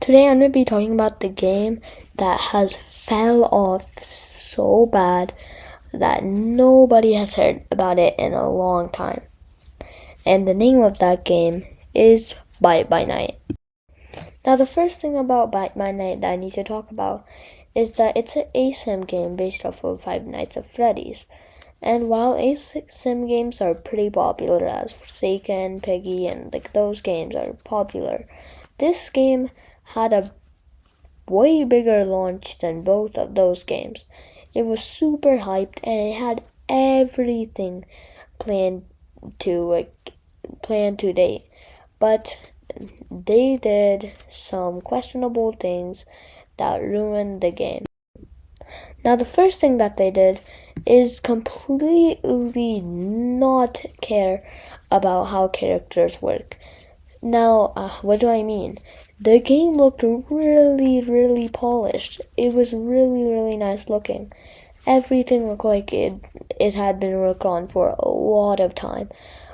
Today I'm going to be talking about the game that has fell off so bad that nobody has heard about it in a long time. And the name of that game is Bite by Night. Now the first thing about Bite by Night that I need to talk about is that it's an ASIM game based off of Five Nights at Freddy's. And while ASIM games are pretty popular, as Forsaken, Piggy, and those games are popular, this game had a way bigger launch than both of those games. It was super hyped and it had everything planned to date. But they did some questionable things that ruined the game. Now the first thing that they did is completely not care about how characters work. Now, what do I mean? The game looked really polished. It was really nice looking. Everything looked like it had been worked on for a lot of time.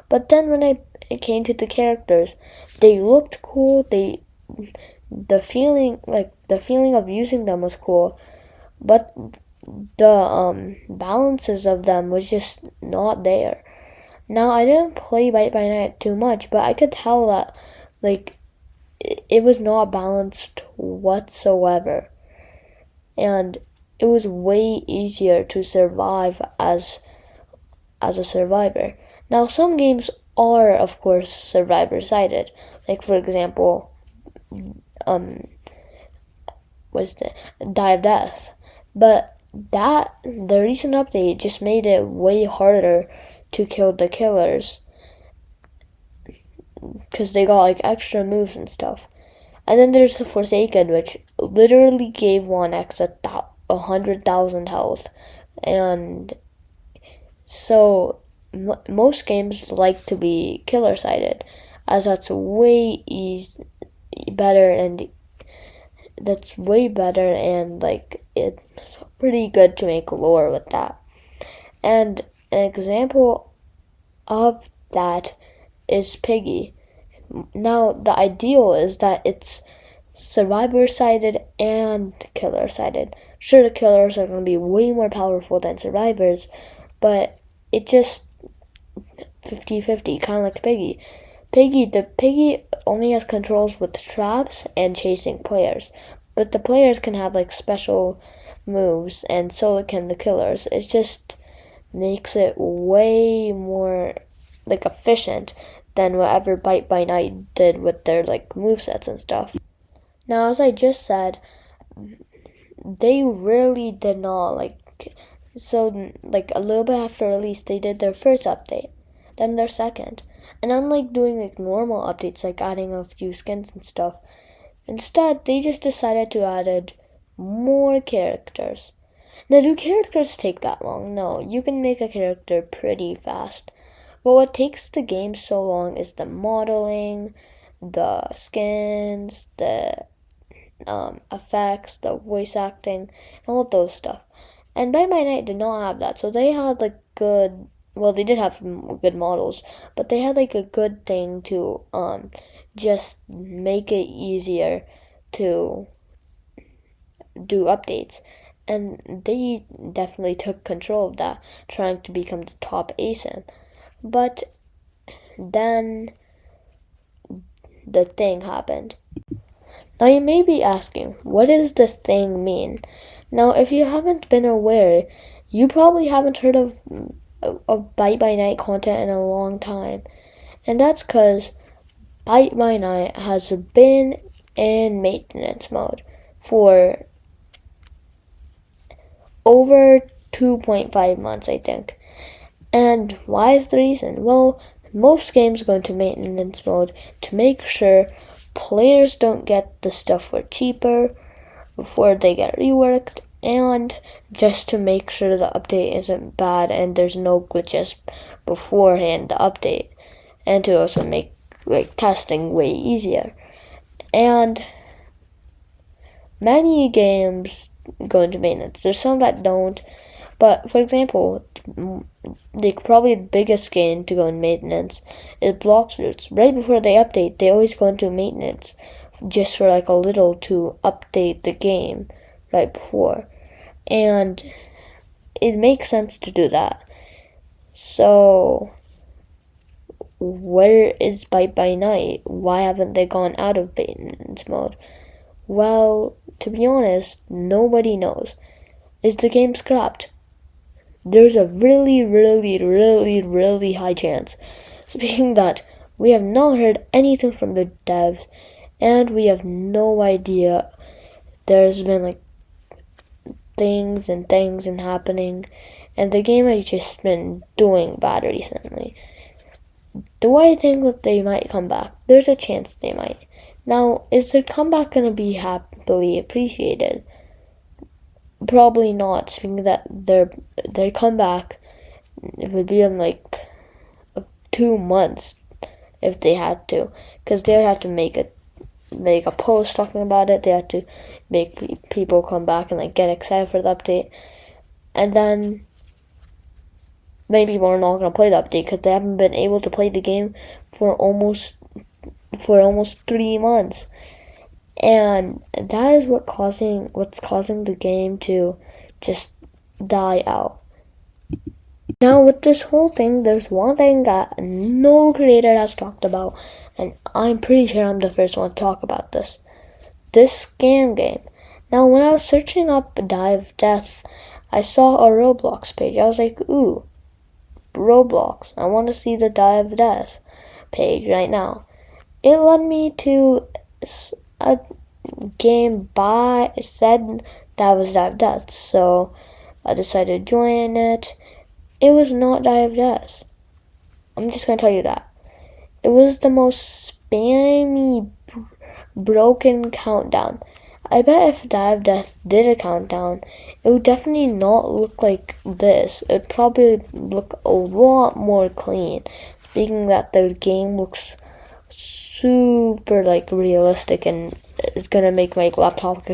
But then when it came to the characters, they looked cool. The feeling of using them was cool, but the balances of them was just not there. Now, I didn't play Bite by Night too much, but I could tell that it was not balanced whatsoever. And it was way easier to survive as a survivor. Now, some games are, of course, survivor-sided. Like, for example, Die of Death. But the recent update just made it way harder to kill the killers because they got extra moves and stuff. And then there's the Forsaken, which literally gave 1x 100,000 health. And so most games like to be killer sided, as that's way better, and it's pretty good to make lore with that. And an example of that is Piggy. Now, the ideal is that it's survivor-sided and killer-sided. Sure, the killers are going to be way more powerful than survivors, but it just 50-50, kind of like Piggy. Piggy only has controls with traps and chasing players, but the players can have special moves, and so can the killers. It just makes it way more efficient than whatever Bite by Night did with their movesets and stuff. Now, as I just said, they really did not so a little bit after release they did their first update, then their second. And unlike doing normal updates adding a few skins and stuff, instead they just decided to add more characters. Now, do characters take that long? No, you can make a character pretty fast. But what takes the game so long is the modeling, the skins, the effects, the voice acting, and all of those stuff. And Bite by Night did not have that, so they had they did have good models, but they had a good thing to just make it easier to do updates. And they definitely took control of that, trying to become the top ASIM. But then the thing happened. Now you may be asking, what does this thing mean? Now, if you haven't been aware, you probably haven't heard of Bite by Night content in a long time. And that's because Bite by Night has been in maintenance mode for over 2.5 months, I think. And why is the reason? Well, most games go into maintenance mode to make sure players don't get the stuff for cheaper before they get reworked, and just to make sure the update isn't bad and there's no glitches beforehand the update, and to also make testing way easier. And many games go into maintenance. There's some that don't, but for example, probably the biggest game to go in maintenance is Blox Fruits. Right before they update, they always go into maintenance just for like a little to update the game right before. And it makes sense to do that. So where is Byte by Night? Why haven't they gone out of maintenance mode? Well, to be honest, nobody knows. Is the game scrapped? There's a really high chance. Speaking that, we have not heard anything from the devs, and we have no idea. There's been like things and happening, and the game has just been doing bad recently. Do I think that they might come back? There's a chance they might. Now, is their comeback going to be happily appreciated? Probably not, speaking that their comeback, it would be in like 2 months if they had to, because they had to make a post talking about it. They had to make people come back and like get excited for the update, and then many people are not going to play the update because they haven't been able to play the game for almost 3 months. And that is what's causing the game to just die out. Now with this whole thing, there's one thing that no creator has talked about, and I'm pretty sure I'm the first one to talk about this. This scam game. Now when I was searching up Die of Death, I saw a Roblox page. I was like, ooh, Roblox. I want to see the Die of Death page right now. It led me to a game said that was Die of Death, so I decided to join it. It was not Die of Death. I'm just gonna tell you that. It was the most spammy, broken countdown. I bet if Die of Death did a countdown, it would definitely not look like this. It would probably look a lot more clean. Speaking that the game looks super like realistic and it's gonna make my laptop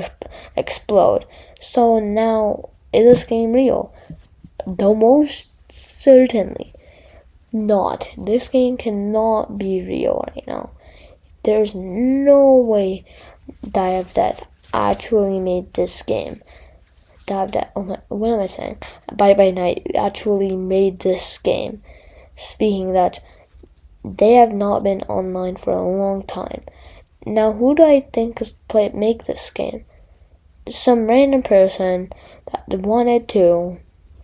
explode. So now, is this game real? The most certainly not. This game cannot be real right now. There's no way Die of Death actually made this game. Die of Death, what am I saying? Byte by Night actually made this game. Speaking that, they have not been online for a long time. Now, who do I think is make this game? Some random person that wanted to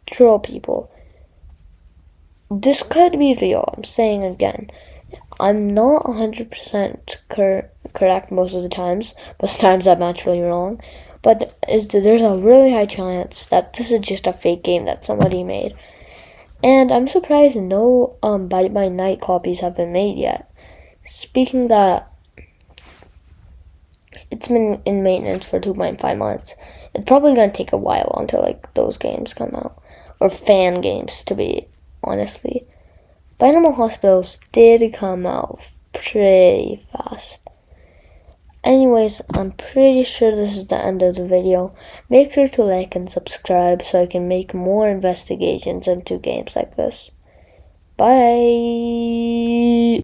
troll people. This could be real. I'm saying again. I'm not 100% correct most of the times. Most times I'm actually wrong. But there's a really high chance that this is just a fake game that somebody made. And I'm surprised no Byte by Night copies have been made yet. Speaking that, it's been in maintenance for 2.5 months. It's probably going to take a while until like those games come out. Or fan games, to be honestly. But Animal Hospitals did come out pretty fast. Anyways, I'm pretty sure this is the end of the video. Make sure to like and subscribe so I can make more investigations into games like this. Bye!